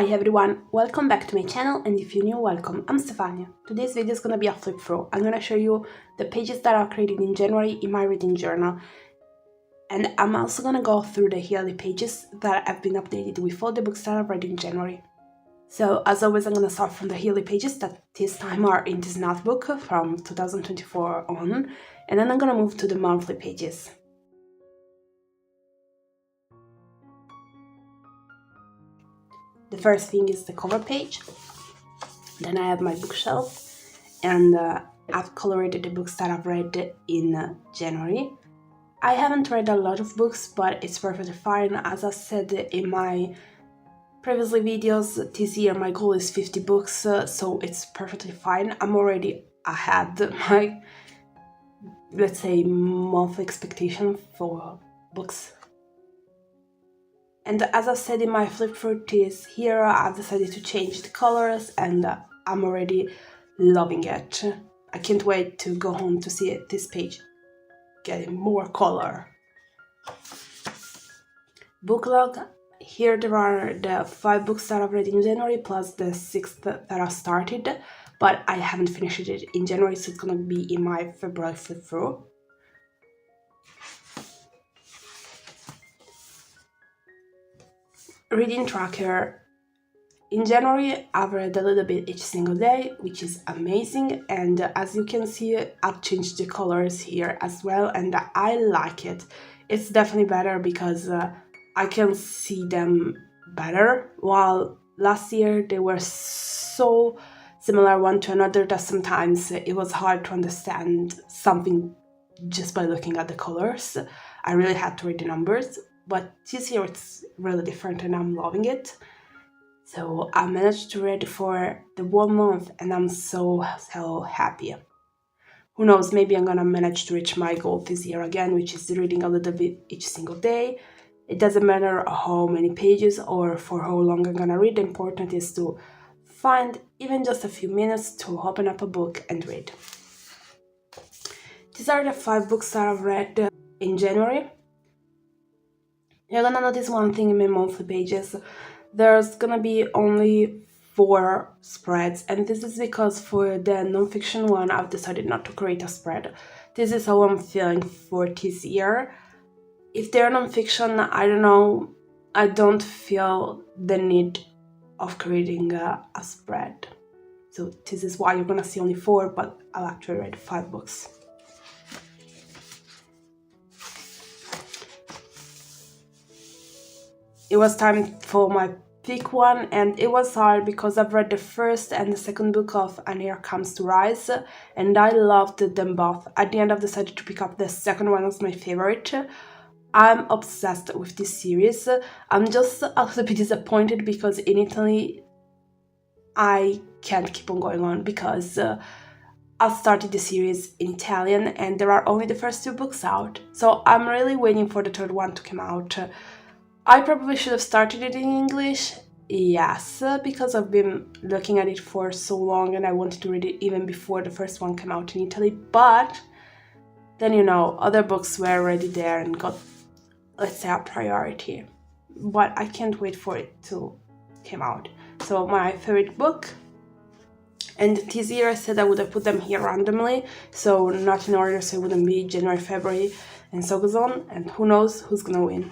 Hi everyone, welcome back to my channel, and if you're new, welcome. I'm Stefania. Today's video is gonna be a flip through. I'm gonna show you the pages that are created in January in my reading journal. And I'm also gonna go through the yearly pages that have been updated with all the books that I've read in January. So as always, I'm gonna start from the yearly pages that this time are in this notebook from 2024 on, and then I'm gonna move to the monthly pages. The first thing is the cover page. Then I have my bookshelf, and I've colored the books that I've read in January. I haven't read a lot of books, but it's perfectly fine. As I said in my previously videos, this year my goal is 50 books, so it's perfectly fine. I'm already ahead my, let's say, monthly expectation for books. And as I said in my flip through this here, I've decided to change the colors, and I'm already loving it. I can't wait to go home to see this page getting more color. Book log. Here there are the 5 books that I've read in January plus the 6 that I started, but I haven't finished it in January, so it's gonna be in my February flip through. Reading tracker. In January, I've read a little bit each single day, which is amazing, and as you can see, I've changed the colors here as well, and I like it. It's definitely better because I can see them better, while last year they were so similar one to another that sometimes it was hard to understand something just by looking at the colors. I really had to read the numbers, but this year it's really different and I'm loving it. So I managed to read for the 1 month and I'm so happy. Who knows, maybe I'm gonna manage to reach my goal this year again, which is reading a little bit each single day. It doesn't matter how many pages or for how long I'm gonna read. The important is to find even just a few minutes to open up a book and read. These are the 5 books that I've read in January. You're gonna notice one thing in my monthly pages. There's gonna be only 4 spreads, and this is because for the non-fiction one I've decided not to create a spread. This is how I'm feeling for this year. If they're non-fiction, I don't know, I don't feel the need of creating a spread. So this is why you're gonna see only 4, but I'll actually read 5 books. It was time for my pick one, and it was hard because I've read the first and the second book of An Heir Comes to Rise, and I loved them both. At the end I've decided to pick up the second one as my favorite. I'm obsessed with this series. I'm just a little bit disappointed because in Italy I can't keep on going on because I started the series in Italian and there are only the first 2 books out. So I'm really waiting for the third one to come out. I probably should have started it in English, yes, because I've been looking at it for so long and I wanted to read it even before the first one came out in Italy, but then, you know, other books were already there and got, let's say, a priority. But I can't wait for it to come out. So my favorite book, and this year I said I would have put them here randomly, so not in order, so it wouldn't be January, February, and so goes on, and who knows who's gonna win.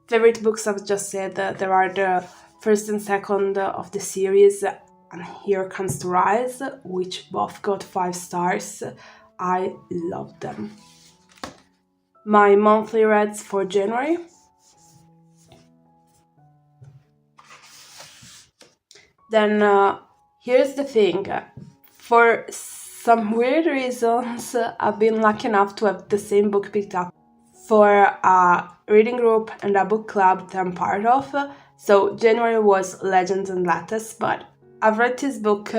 Favorite books, I've just said that there are the first and second of the series, and Here Comes to Rise, which both got 5 stars. I love them. My monthly reads for January. Then here's the thing. For some weird reasons, I've been lucky enough to have the same book picked up for a reading group and a book club that I'm part of. So January was Legends and Letters, but I've read this book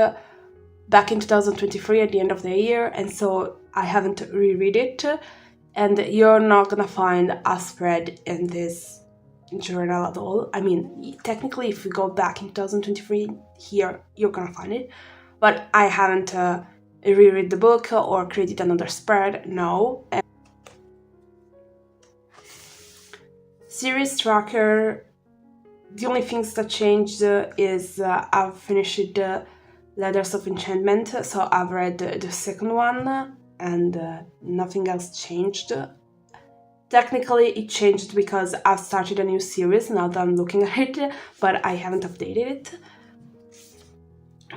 back in 2023 at the end of the year, and so I haven't reread it, and you're not gonna find a spread in this journal at all. I mean, technically if we go back in 2023 here, you're gonna find it, but I haven't reread the book or created another spread, no. Series tracker, The only things that changed is I've finished Letters of Enchantment, so I've read the second one, and nothing else changed. Technically, it changed because I've started a new series now that I'm looking at it, but I haven't updated it.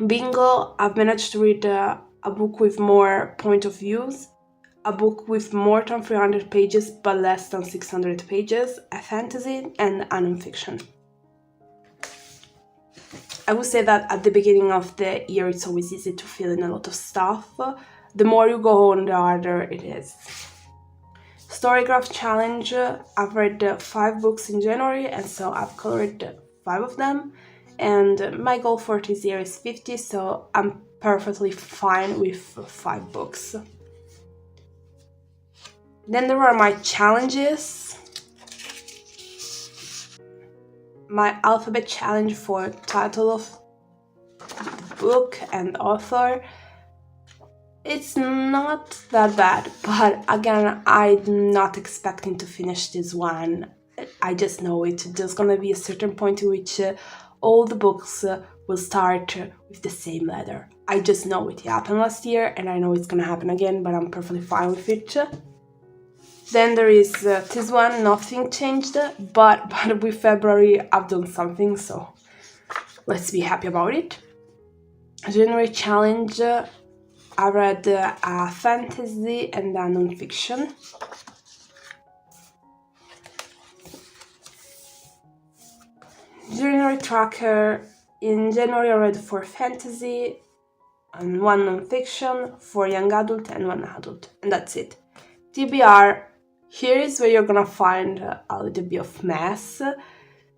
Bingo, I've managed to read a book with more point of views, a book with more than 300 pages but less than 600 pages, a fantasy, and a non-fiction. I would say that at the beginning of the year it's always easy to fill in a lot of stuff. The more you go on, the harder it is. Storygraph challenge, I've read 5 books in January, and so I've colored 5 of them, and my goal for this year is 50, so I'm perfectly fine with 5 books. Then there are my challenges. My alphabet challenge for title of book and author. It's not that bad, but again, I'm not expecting to finish this one. I just know it. There's gonna be a certain point in which all the books will start with the same letter. I just know it happened last year, and I know it's gonna happen again, but I'm perfectly fine with it. Then there is this one, nothing changed, but with February I've done something, so let's be happy about it. January challenge, I read a fantasy and a non-fiction. January tracker, in January I read 4 fantasy and 1 non-fiction, 4 young adult and 1 adult, and that's it. TBR, here is where you're gonna find a little bit of mess,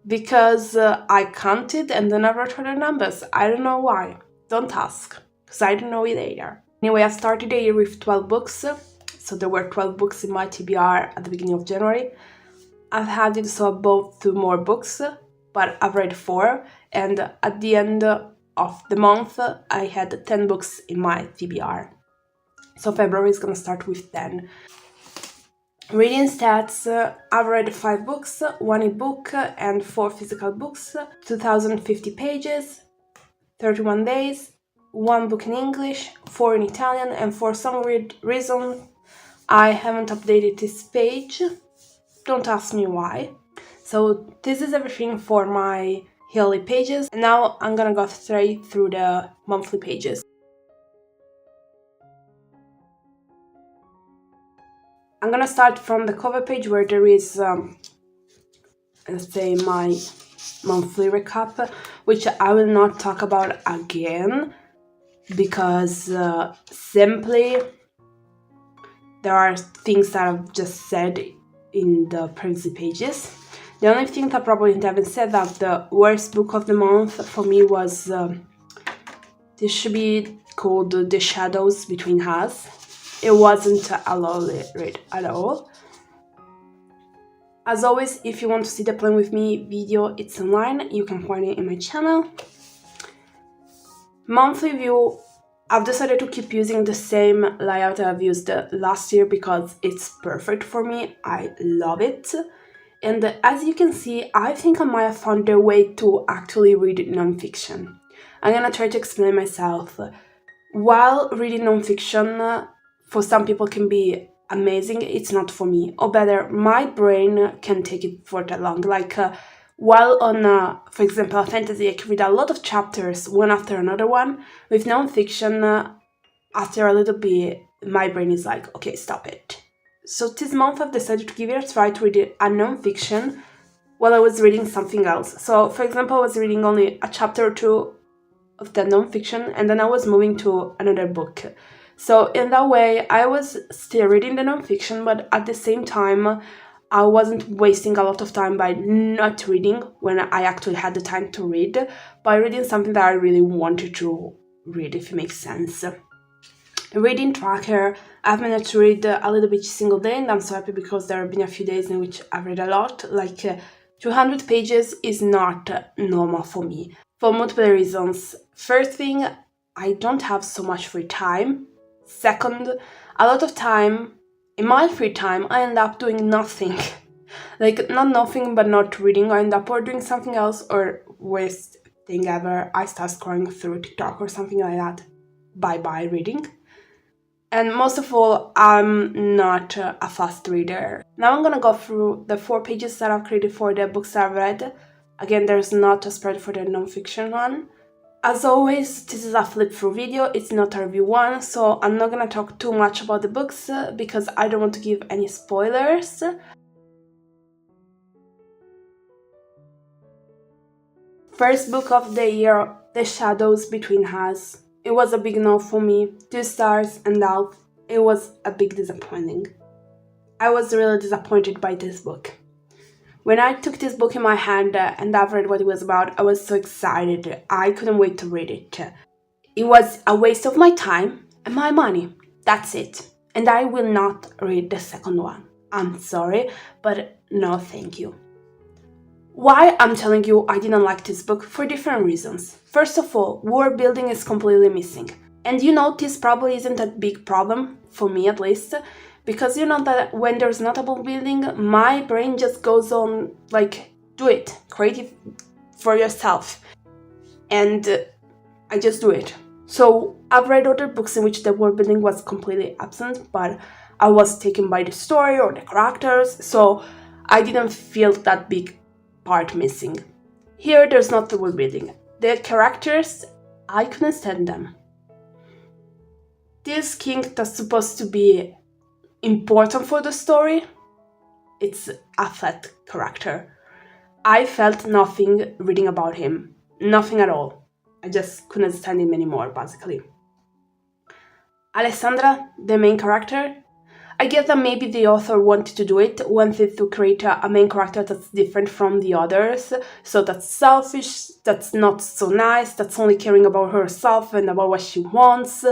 because I counted and then I wrote the numbers. I don't know why. Don't ask, because I don't know it either. Anyway, I started the year with 12 books, so there were 12 books in my TBR at the beginning of January. I've had it so above 2 more books, but I've read 4, and at the end of the month I had 10 books in my TBR. So February is gonna start with 10. Reading stats, I've read 5 books, 1 ebook and 4 physical books, 2050 pages, 31 days, 1 book in English, 4 in Italian, and for some weird reason I haven't updated this page. Don't ask me why. So this is everything for my yearly pages, and now I'm gonna go straight through the monthly pages. I'm gonna start from the cover page where there is, let's say, my monthly recap, which I will not talk about again, because simply there are things that I've just said in the previous pages. The only thing that I probably haven't said, that the worst book of the month for me was, this should be called The Shadows Between Us. It wasn't a lovely read at all. As always, if you want to see the Playing With Me video, it's online. You can find it in my channel. Monthly view, I've decided to keep using the same layout I've used last year because it's perfect for me. I love it. And as you can see, I think I might have found a way to actually read non-fiction. I'm gonna try to explain myself. While reading non-fiction, for some people can be amazing, it's not for me. Or better, my brain can take it for that long. Like, while on, for example, a fantasy, I can read a lot of chapters, one after another one. With non-fiction, after a little bit, my brain is like, okay, stop it. So this month I've decided to give it a try to read a non-fiction while I was reading something else. So, for example, I was reading only a chapter or 2 of that non-fiction, and then I was moving to another book. So in that way, I was still reading the non-fiction, but at the same time, I wasn't wasting a lot of time by not reading when I actually had the time to read, by reading something that I really wanted to read, if it makes sense. Reading tracker, I've managed to read a little bit single day, and I'm so happy because there have been a few days in which I've read a lot. Like 200 pages is not normal for me, for multiple reasons. First thing, I don't have so much free time. Second, a lot of time, in my free time, I end up doing nothing. Like, not nothing, but not reading. I end up or doing something else, or worst thing ever, I start scrolling through TikTok or something like that. Bye-bye reading. And most of all, I'm not a fast reader. Now I'm gonna go through the 4 pages that I've created for the books I've read. Again, there's not a spread for the non-fiction one. As always, this is a flip-through video, it's not a review one, so I'm not gonna talk too much about the books because I don't want to give any spoilers. First book of the year, The Shadows Between Us. It was a big no for me, 2 stars and half. It was a big disappointing. I was really disappointed by this book. When I took this book in my hand and I've read what it was about, I was so excited. I couldn't wait to read it. It was a waste of my time and my money. That's it. And I will not read the second one. I'm sorry, but no thank you. Why I'm telling you I didn't like this book? For different reasons. First of all, world building is completely missing. And you know this probably isn't a big problem, for me at least, because you know that when there's not a world building, my brain just goes on like, do it, create it for yourself. And I just do it. So I've read other books in which the world building was completely absent, but I was taken by the story or the characters, so I didn't feel that big part missing. Here there's not the world building. The characters, I couldn't stand them. This king that's supposed to be important for the story, it's a flat character. I felt nothing reading about him. Nothing at all. I just couldn't stand him anymore, basically. Alessandra, the main character, I guess that maybe the author wanted to do it, wanted to create a main character that's different from the others, so that's selfish, that's not so nice, that's only caring about herself and about what she wants,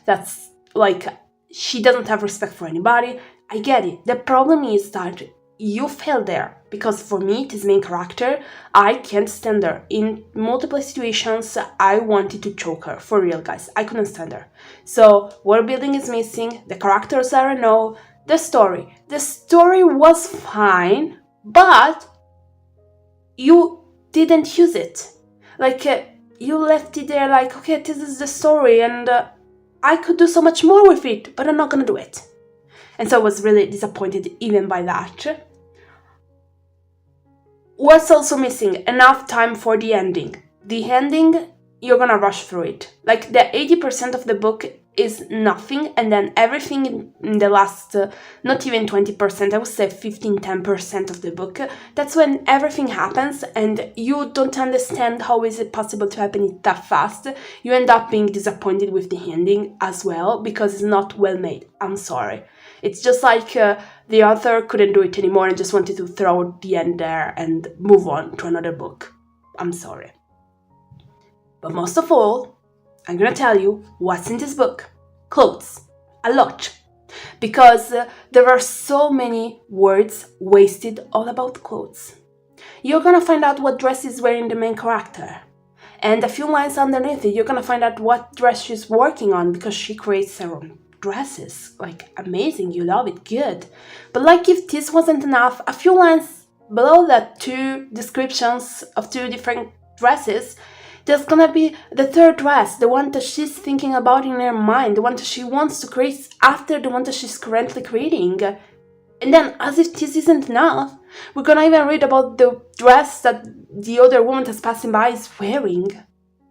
that's like, she doesn't have respect for anybody. I get it. The problem is that you failed there, because for me, this main character, I can't stand her. In multiple situations, I wanted to choke her, for real guys, I couldn't stand her. So, world building is missing, the characters are a no, the story was fine, but you didn't use it. Like, you left it there like, okay, this is the story, and I could do so much more with it, but I'm not gonna do it. And so I was really disappointed even by that. What's also missing? Enough time for the ending. The ending, you're gonna rush through it. Like, the 80% of the book is nothing, and then everything in the last, not even 20%, I would say 15-10% of the book, that's when everything happens and you don't understand how is it possible to happen it that fast. You end up being disappointed with the ending as well, because it's not well made. I'm sorry. It's just like the author couldn't do it anymore and just wanted to throw the end there and move on to another book. I'm sorry. But most of all, I'm gonna tell you what's in this book. Clothes. A lot. Because there are so many words wasted all about clothes. You're gonna find out what dress is wearing the main character. And a few lines underneath it, you're gonna find out what dress she's working on, because she creates her own dresses. Like, amazing, you love it, good. But like, if this wasn't enough, a few lines below that, 2 descriptions of 2 different dresses, there's gonna be the 3rd dress, the one that she's thinking about in her mind, the one that she wants to create after the one that she's currently creating. And then, as if this isn't enough, we're gonna even read about the dress that the other woman that's passing by is wearing.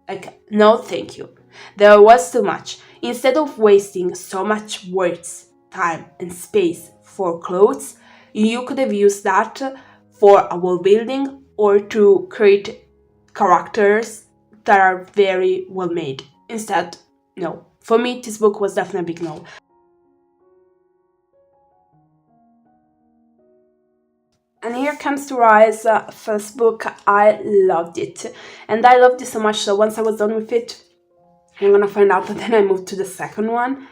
Like, no thank you. There was too much. Instead of wasting so much words, time and space for clothes, you could have used that for a world building or to create characters that are very well made. Instead, no. For me, this book was definitely a big no. And here comes to Rise, first book. I loved it. And I loved it so much, so once I was done with it, I'm gonna find out that then I moved to the second one.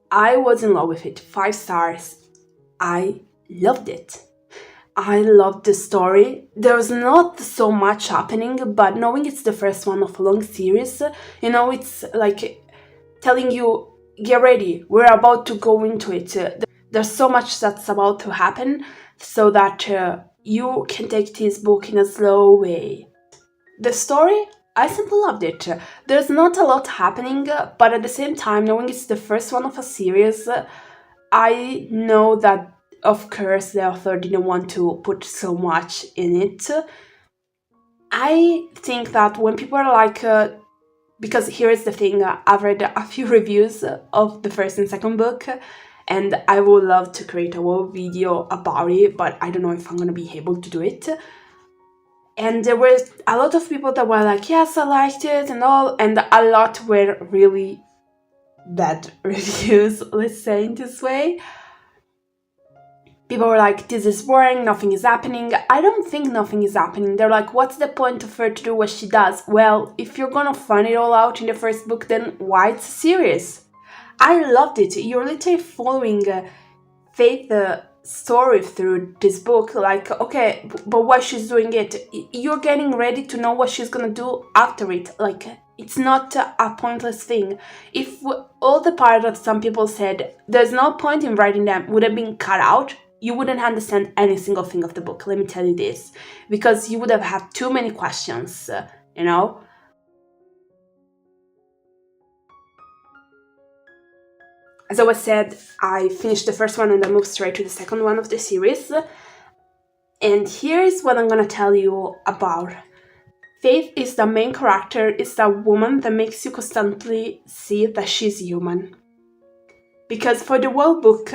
I was in love with it. 5 stars. I loved it. I loved the story. There was not so much happening, but knowing it's the first one of a long series, you know, it's like telling you, get ready, we're about to go into it. There's so much that's about to happen, so that you can take this book in a slow way. The story, I simply loved it. There's not a lot happening, but at the same time, knowing it's the first one of a series, I know that, of course, the author didn't want to put so much in it. I think that when people are like, because here is the thing, I've read a few reviews of the first and second book, and I would love to create a whole video about it, but I don't know if I'm gonna be able to do it. And there were a lot of people that were like, yes, I liked it and all, and a lot were really bad reviews, let's say in this way. People were like, this is boring, nothing is happening. I don't think nothing is happening. They're like, what's the point of her to do what she does? Well, if you're gonna find it all out in the first book, then why it's serious? I loved it. You're literally following Faith's story through this book. Like, okay, but why she's doing it? You're getting ready to know what she's gonna do after it. Like, it's not a pointless thing. If all the parts that some people said there's no point in writing them would have been cut out, you wouldn't understand any single thing of the book, let me tell you this. Because you would have had too many questions, you know? As I was said, I finished the first one and I moved straight to the second one of the series. And here is what I'm gonna tell you about. Faith is the main character, is the woman that makes you constantly see that she's human. Because for the whole book,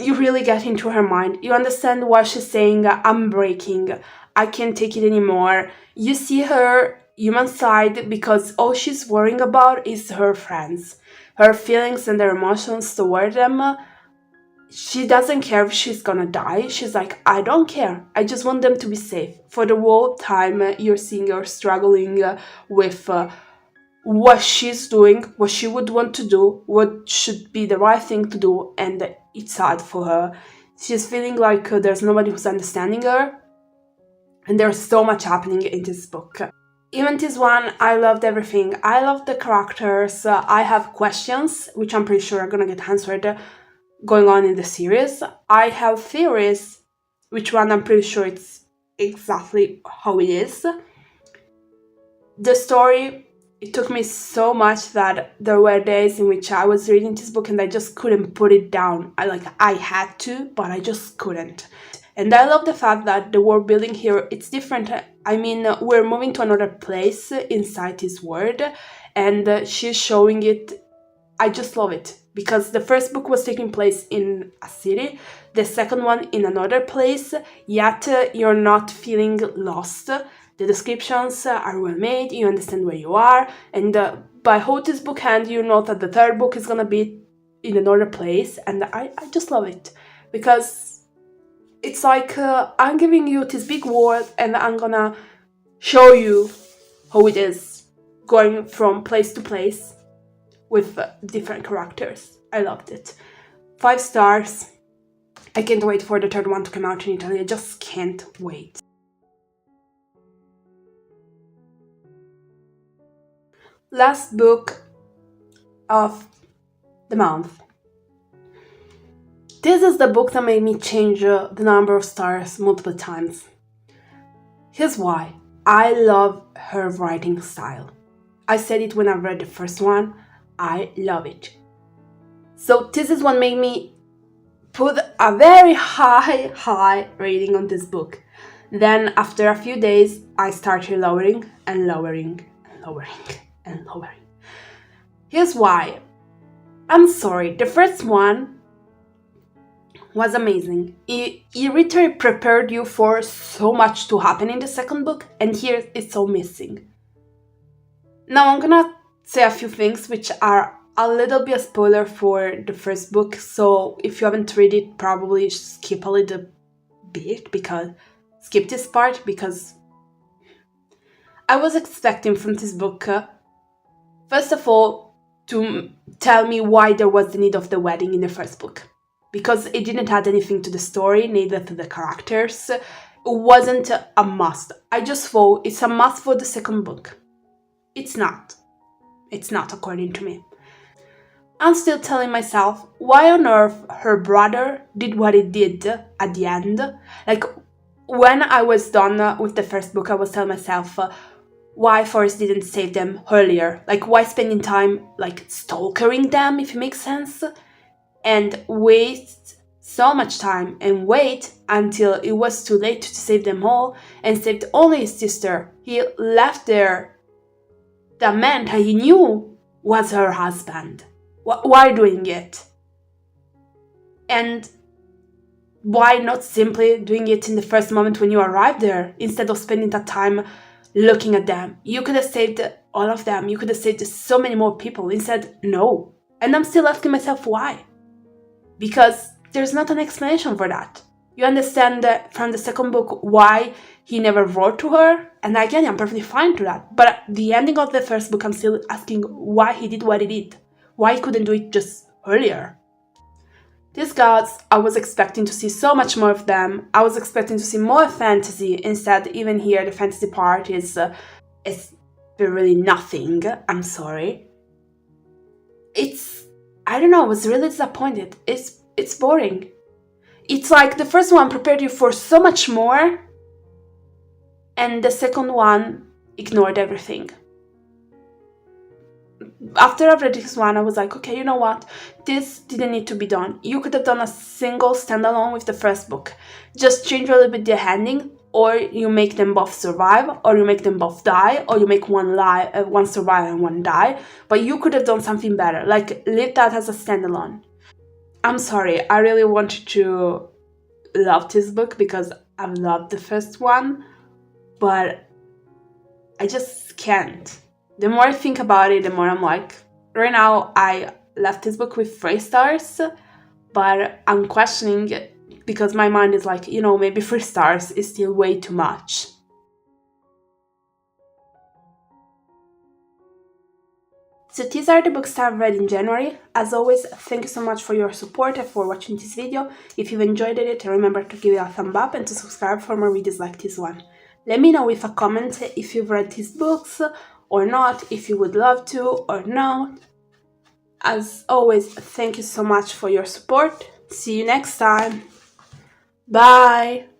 you really get into her mind. You understand why she's saying, I'm breaking, I can't take it anymore. You see her human side because all she's worrying about is her friends, her feelings and their emotions toward them. She doesn't care if she's gonna die. She's like, I don't care. I just want them to be safe. For the whole time, you're seeing her struggling with what she's doing, what she would want to do, what should be the right thing to do, and it's hard for her. She's feeling like there's nobody who's understanding her, and there's so much happening in this book. Even this one, I loved everything. I loved the characters. I have questions, which I'm pretty sure are gonna get answered going on in the series. I have theories, which one I'm pretty sure it's exactly how it is. The story, it took me so much that there were days in which I was reading this book and I just couldn't put it down. I had to, but I just couldn't. And I love the fact that the world building here, it's different. I mean, we're moving to another place inside this world, and she's showing it. I just love it. Because the first book was taking place in a city, the second one in another place, yet you're not feeling lost. The descriptions are well made, you understand where you are, and by how this book ends, you know that the third book is gonna be in another place, and I just love it. Because it's like, I'm giving you this big world, and I'm gonna show you how it is, going from place to place with different characters. I loved it. 5 stars. I can't wait for the third one to come out in Italy. I just can't wait. Last book of the month. This is the book that made me change the number of stars multiple times. Here's why. I love her writing style. I said it when I read the first one. I love it. So this is what made me put a very high rating on this book. Then after a few days, I started lowering and lowering and lowering and lowering. Here's why. I'm sorry, the first one was amazing. It literally prepared you for so much to happen in the second book, and here it's all missing. Now I'm gonna say a few things which are a little bit a spoiler for the first book, so if you haven't read it, probably skip a little bit, because skip this part, because I was expecting from this book, first of all, to tell me why there was the need of the wedding in the first book, because it didn't add anything to the story, neither to the characters. It wasn't a must. I just thought it's a must for the second book. It's not. It's not, according to me. I'm still telling myself, why on earth her brother did what he did at the end? Like, when I was done with the first book, I was telling myself, why Forrest didn't save them earlier? Like, why spending time, like, stalkering them, if it makes sense? And waste so much time and wait until it was too late to save them all and saved only his sister. He left there the man that he knew was her husband. Why doing it? And why not simply doing it in the first moment when you arrive there instead of spending that time looking at them? You could have saved all of them. You could have saved so many more people. Instead, no. And I'm still asking myself why. Because there's not an explanation for that. You understand from the second book why he never wrote to her, and again, I'm perfectly fine to that. But at the ending of the first book, I'm still asking why he did what he did. Why he couldn't do it just earlier. These gods, I was expecting to see so much more of them. I was expecting to see more fantasy. Instead, even here, the fantasy part is really nothing. I'm sorry. I don't know, I was really disappointed. It's boring. It's like the first one prepared you for so much more, and the second one ignored everything. After I've read this one, I was like, okay, you know what? This didn't need to be done. You could have done a single standalone with the first book. Just change a little bit the ending, or you make them both survive, or you make them both die, or you make one survive and one die. But you could have done something better. Like, leave that as a standalone. I'm sorry, I really wanted to love this book because I've loved the first one, but I just can't. The more I think about it, the more I'm like, right now I left this book with 3 stars, but I'm questioning it because my mind is like, you know, maybe 3 stars is still way too much. So these are the books that I've read in January. As always, thank you so much for your support and for watching this video. If you've enjoyed it, remember to give it a thumb up and to subscribe for more videos like this one. Let me know with a comment if you've read these books or not, if you would love to or not. As always, thank you so much for your support. See you next time. Bye!